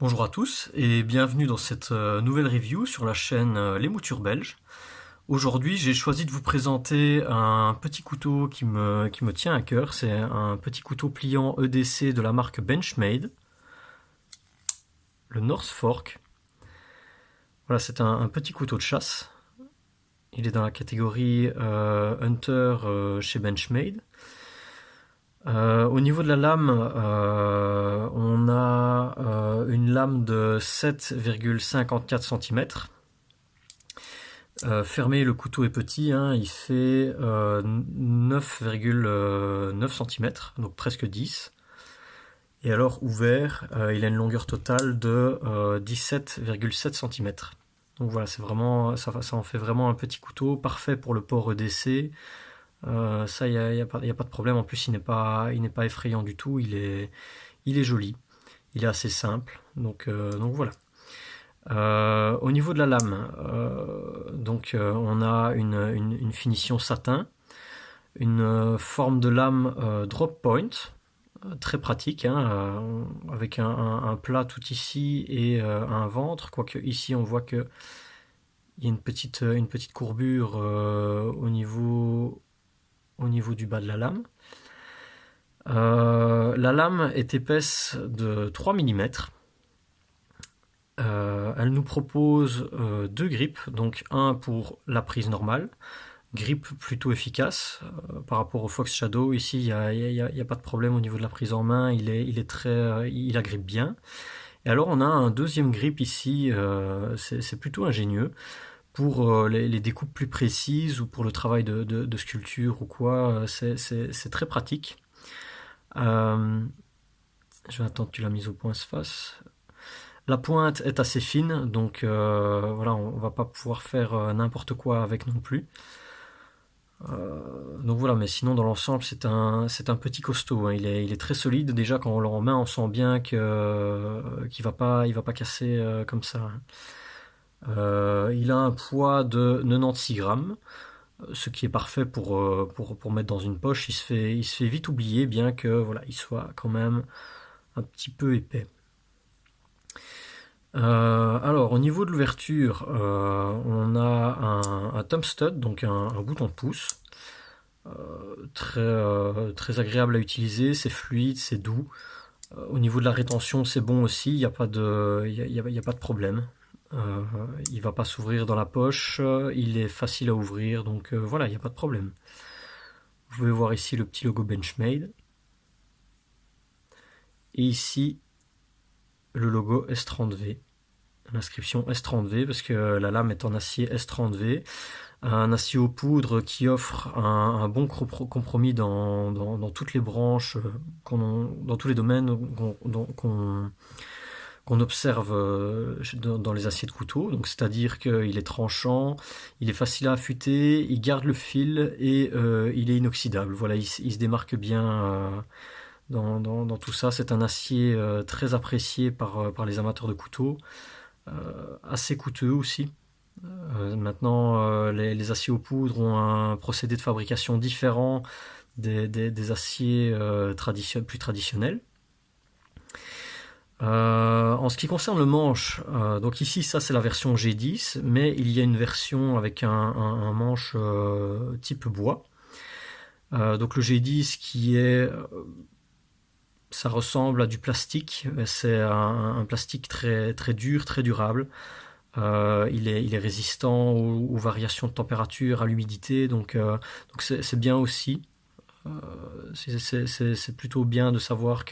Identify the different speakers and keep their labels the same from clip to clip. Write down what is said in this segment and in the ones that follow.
Speaker 1: Bonjour à tous et bienvenue dans cette nouvelle review sur la chaîne Les Moutures Belges. Aujourd'hui, j'ai choisi de vous présenter un petit couteau qui me tient à cœur. C'est un petit couteau pliant EDC de la marque Benchmade, le North Fork. Voilà, c'est un petit couteau de chasse. Il est dans la catégorie Hunter chez Benchmade. Au niveau de la lame, on a une lame de 7,54 cm. Fermé, le couteau est petit, hein, il fait 9,9 cm, donc presque 10. Et alors ouvert, il a une longueur totale de 17,7 cm. Donc voilà, c'est vraiment, ça en fait vraiment un petit couteau, parfait pour le port EDC. Ça, il n'y a pas de problème. En plus, il n'est pas effrayant du tout. Il est joli. Il est assez simple. Donc voilà. Au niveau de la lame, on a une finition satin, une forme de lame drop point, très pratique, hein, avec un plat tout ici et un ventre, quoique ici on voit que il y a une petite courbure au niveau du bas de la lame. La lame est épaisse de 3 mm. Elle nous propose deux grips, donc un pour la prise normale, grip plutôt efficace par rapport au Fox Shadow. Ici, il y a pas de problème au niveau de la prise en main, il agrippe bien. Et alors, on a un deuxième grip ici, c'est plutôt ingénieux pour les découpes plus précises ou pour le travail de sculpture ou quoi. C'est très pratique. Je vais attendre que tu l'as mise au point se fasse. La pointe est assez fine, donc voilà, on va pas pouvoir faire n'importe quoi avec non plus. Donc voilà, mais sinon dans l'ensemble c'est un petit costaud, hein. Il est très solide. Déjà quand on l'a en main, on sent bien qu'il va pas casser comme ça, hein. Il a un poids de 96 grammes, ce qui est parfait pour mettre dans une poche. Il se fait vite oublier, bien que voilà, il soit quand même un petit peu épais. Alors, au niveau de l'ouverture, on a un thumb stud, donc un bouton de pouce, très agréable à utiliser, c'est fluide, c'est doux. Au niveau de la rétention, c'est bon aussi, il n'y a pas y a pas de problème. Euh, il va pas s'ouvrir dans la poche, il est facile à ouvrir, donc voilà, il n'y a pas de problème. Vous pouvez voir ici le petit logo Benchmade. Et ici, le logo S30V. L'inscription S30V parce que la lame est en acier S30V, un acier aux poudres qui offre un bon compromis dans toutes les branches, dans tous les domaines qu'on observe dans les aciers de couteau. Donc c'est-à-dire qu'il est tranchant, il est facile à affûter, il garde le fil et il est inoxydable. Voilà, il se démarque bien dans tout ça. C'est un acier très apprécié par les amateurs de couteaux. Assez coûteux aussi. Maintenant, les aciers aux poudres ont un procédé de fabrication différent des aciers plus traditionnels. En ce qui concerne le manche, donc ici ça c'est la version G10, mais il y a une version avec un manche type bois. Donc le G10 ça ressemble à du plastique, c'est un plastique très dur, très durable. Il est résistant aux variations de température, à l'humidité, donc c'est bien aussi. C'est plutôt bien de savoir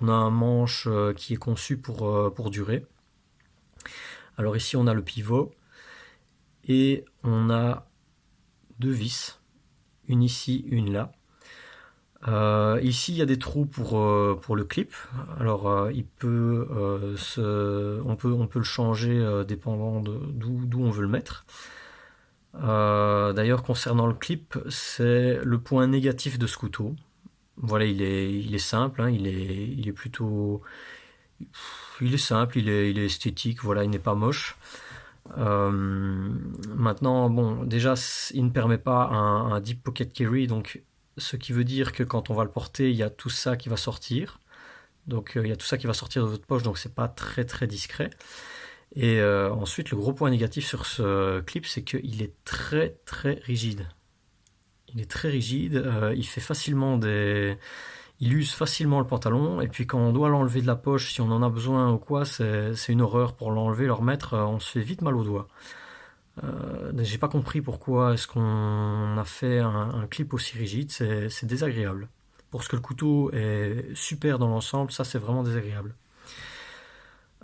Speaker 1: on a un manche qui est conçu pour durer. Alors ici on a le pivot et on a deux vis, une ici, une là. Ici il y a des trous pour le clip. Alors on peut le changer dépendant d'où on veut le mettre. D'ailleurs concernant le clip, c'est le point négatif de ce couteau. Voilà, il est simple, hein, il est plutôt, il est simple, il est esthétique, voilà, il n'est pas moche. Maintenant, bon, déjà, il ne permet pas un deep pocket carry, donc ce qui veut dire que quand on va le porter, il y a tout ça qui va sortir. Donc il y a tout ça qui va sortir de votre poche, donc c'est pas très très discret. Et ensuite, le gros point négatif sur ce clip, c'est qu'il est très très rigide. Il est très rigide, il fait facilement il use facilement le pantalon, et puis quand on doit l'enlever de la poche, si on en a besoin ou quoi, c'est une horreur pour l'enlever, le remettre, on se fait vite mal aux doigts. J'ai pas compris pourquoi est-ce qu'on a fait un clip aussi rigide, c'est désagréable. Pour ce que le couteau est super dans l'ensemble, ça c'est vraiment désagréable.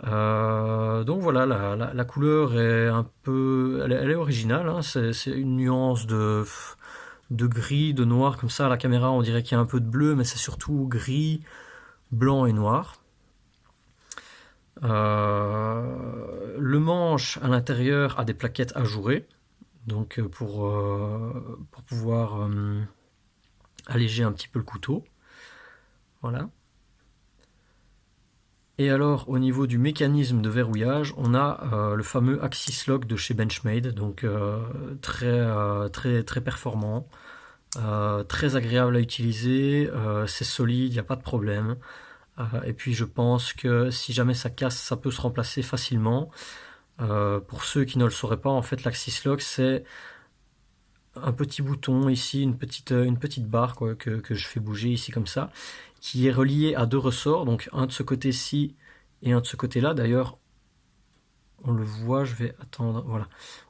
Speaker 1: Donc voilà, la couleur est un peu, elle est originale, hein, c'est une nuance de gris, de noir, comme ça à la caméra on dirait qu'il y a un peu de bleu, mais c'est surtout gris, blanc et noir. Le manche à l'intérieur a des plaquettes ajourées, donc pour pouvoir alléger un petit peu le couteau. Voilà. Et alors au niveau du mécanisme de verrouillage, on a le fameux Axis Lock de chez Benchmade, donc très performant, très agréable à utiliser, c'est solide, il n'y a pas de problème. Et puis je pense que si jamais ça casse, ça peut se remplacer facilement. Pour ceux qui ne le sauraient pas, en fait l'Axis Lock c'est un petit bouton ici, une petite barre quoi, que je fais bouger ici comme ça, qui est relié à deux ressorts, donc un de ce côté-ci et un de ce côté-là. D'ailleurs, on le voit, je vais attendre, voilà.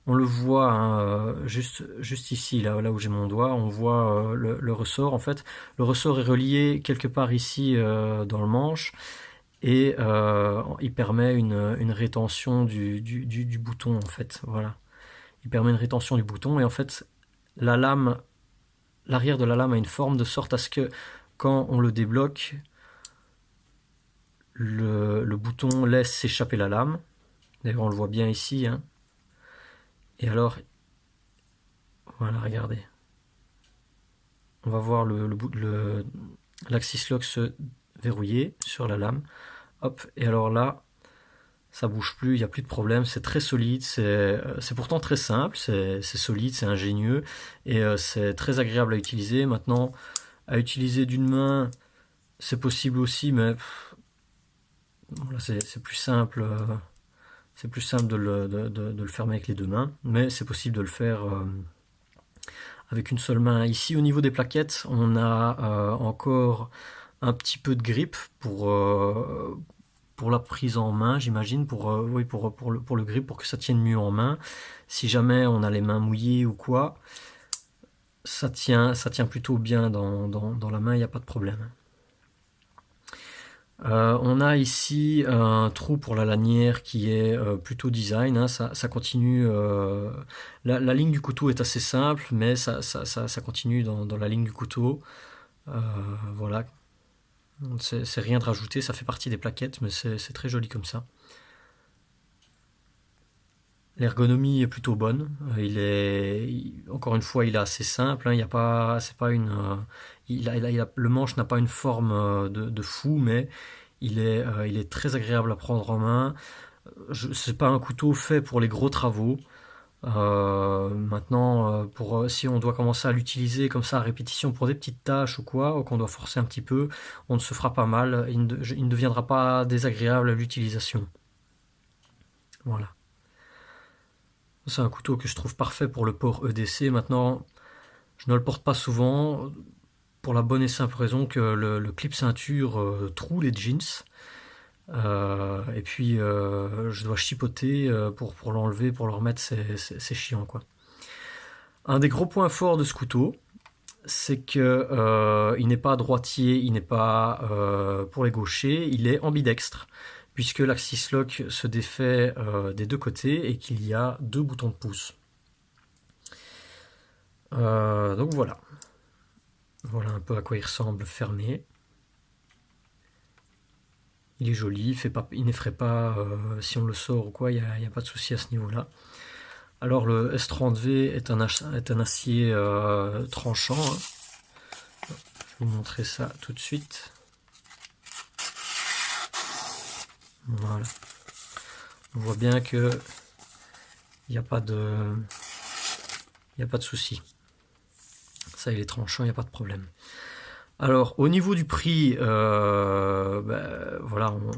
Speaker 1: On le voit hein, juste ici, là où j'ai mon doigt, on voit le ressort. En fait, le ressort est relié quelque part ici dans le manche, et il permet une rétention du bouton, en fait. Voilà. Il permet une rétention du bouton, et en fait, l'arrière de la lame a une forme de sorte à ce que quand on le débloque, le bouton laisse s'échapper la lame. D'ailleurs, on le voit bien ici. Hein. Et alors, voilà, regardez. On va voir l'Axis Lock se verrouiller sur la lame. Hop, et alors là, ça bouge plus, il n'y a plus de problème, c'est très solide, c'est pourtant très simple, c'est solide, c'est ingénieux, et c'est très agréable à utiliser. Maintenant, à utiliser d'une main, c'est possible aussi, mais voilà, c'est plus simple. C'est plus simple de le fermer avec les deux mains, mais c'est possible de le faire avec une seule main. Ici, au niveau des plaquettes, on a encore un petit peu de grip pour la prise en main, j'imagine, oui, pour le grip, pour que ça tienne mieux en main. Si jamais on a les mains mouillées ou quoi, ça tient plutôt bien dans la main, il n'y a pas de problème. On a ici un trou pour la lanière qui est plutôt design, hein, ça continue. La ligne du couteau est assez simple, mais ça continue dans la ligne du couteau. Voilà, c'est rien de rajouté, ça fait partie des plaquettes, mais c'est très joli comme ça. L'ergonomie est plutôt bonne. Encore une fois, il est assez simple. Hein, il y a pas, c'est pas une, le manche n'a pas une forme de fou, mais il est très agréable à prendre en main. C'est pas un couteau fait pour les gros travaux. Maintenant, si on doit commencer à l'utiliser comme ça à répétition pour des petites tâches ou quoi, ou qu'on doit forcer un petit peu, on ne se fera pas mal. Il ne deviendra pas désagréable à l'utilisation. Voilà. C'est un couteau que je trouve parfait pour le port EDC. Maintenant, je ne le porte pas souvent, pour la bonne et simple raison que le clip ceinture troue les jeans. Et puis je dois chipoter pour l'enlever, pour le remettre, c'est chiant quoi. Un des gros points forts de ce couteau, c'est que il n'est pas droitier, il n'est pas pour les gauchers, il est ambidextre, puisque l'Axis Lock se défait des deux côtés et qu'il y a deux boutons de pouce. Donc voilà. Voilà un peu à quoi il ressemble fermé. Il est joli, il n'effraie pas si on le sort ou quoi, il n'y a pas de souci à ce niveau-là. Alors le S30V est un acier tranchant. Hein. Je vais vous montrer ça tout de suite. Voilà. On voit bien que il n'y a pas de souci. Ça, il est tranchant, il n'y a pas de problème. Alors, au niveau du prix, voilà,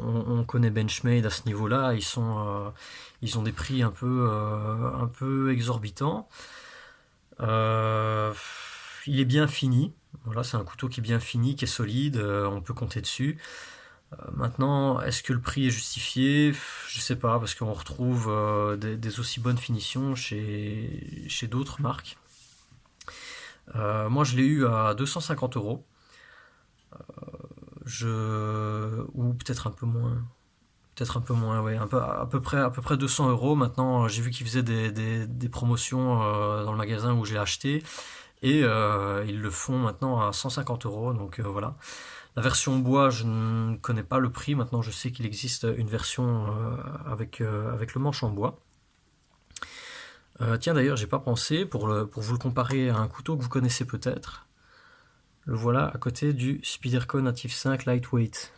Speaker 1: on connaît Benchmade à ce niveau-là. Ils ont des prix un peu exorbitants. Euh, il est bien fini. Voilà, c'est un couteau qui est bien fini, qui est solide. On peut compter dessus. Maintenant, est-ce que le prix est justifié? Je sais pas, parce qu'on retrouve des aussi bonnes finitions chez d'autres marques. Moi, je l'ai eu à 250 euros. Ou peut-être un peu moins. Peut-être un peu moins, ouais. À peu près 200 euros. Maintenant, j'ai vu qu'ils faisaient des promotions dans le magasin où j'ai acheté. Et ils le font maintenant à 150 euros. Donc voilà. La version bois, je ne connais pas le prix. Maintenant, je sais qu'il existe une version avec le manche en bois. Tiens, d'ailleurs, j'ai pas pensé pour vous le comparer à un couteau que vous connaissez peut-être. Le voilà à côté du Spyderco Native 5 Lightweight.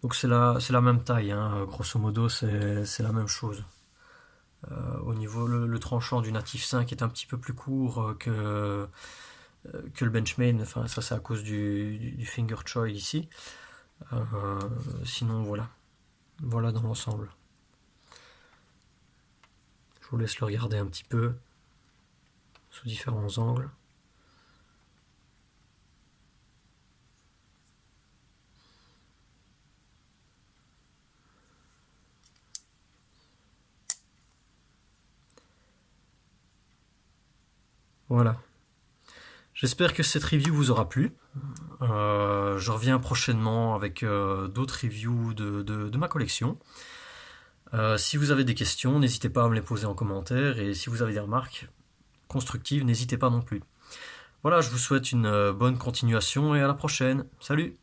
Speaker 1: Donc c'est la même taille, hein. Grosso modo c'est la même chose. Au niveau le tranchant du Native 5 est un petit peu plus court que le Benchmade, enfin ça c'est à cause du Finger Choil ici. Euh, Sinon voilà, voilà dans l'ensemble. Je vous laisse le regarder un petit peu sous différents angles. Voilà. J'espère que cette review vous aura plu. Je reviens prochainement avec d'autres reviews de ma collection. Si vous avez des questions, n'hésitez pas à me les poser en commentaire et si vous avez des remarques constructives, n'hésitez pas non plus. Voilà, je vous souhaite une bonne continuation et à la prochaine. Salut!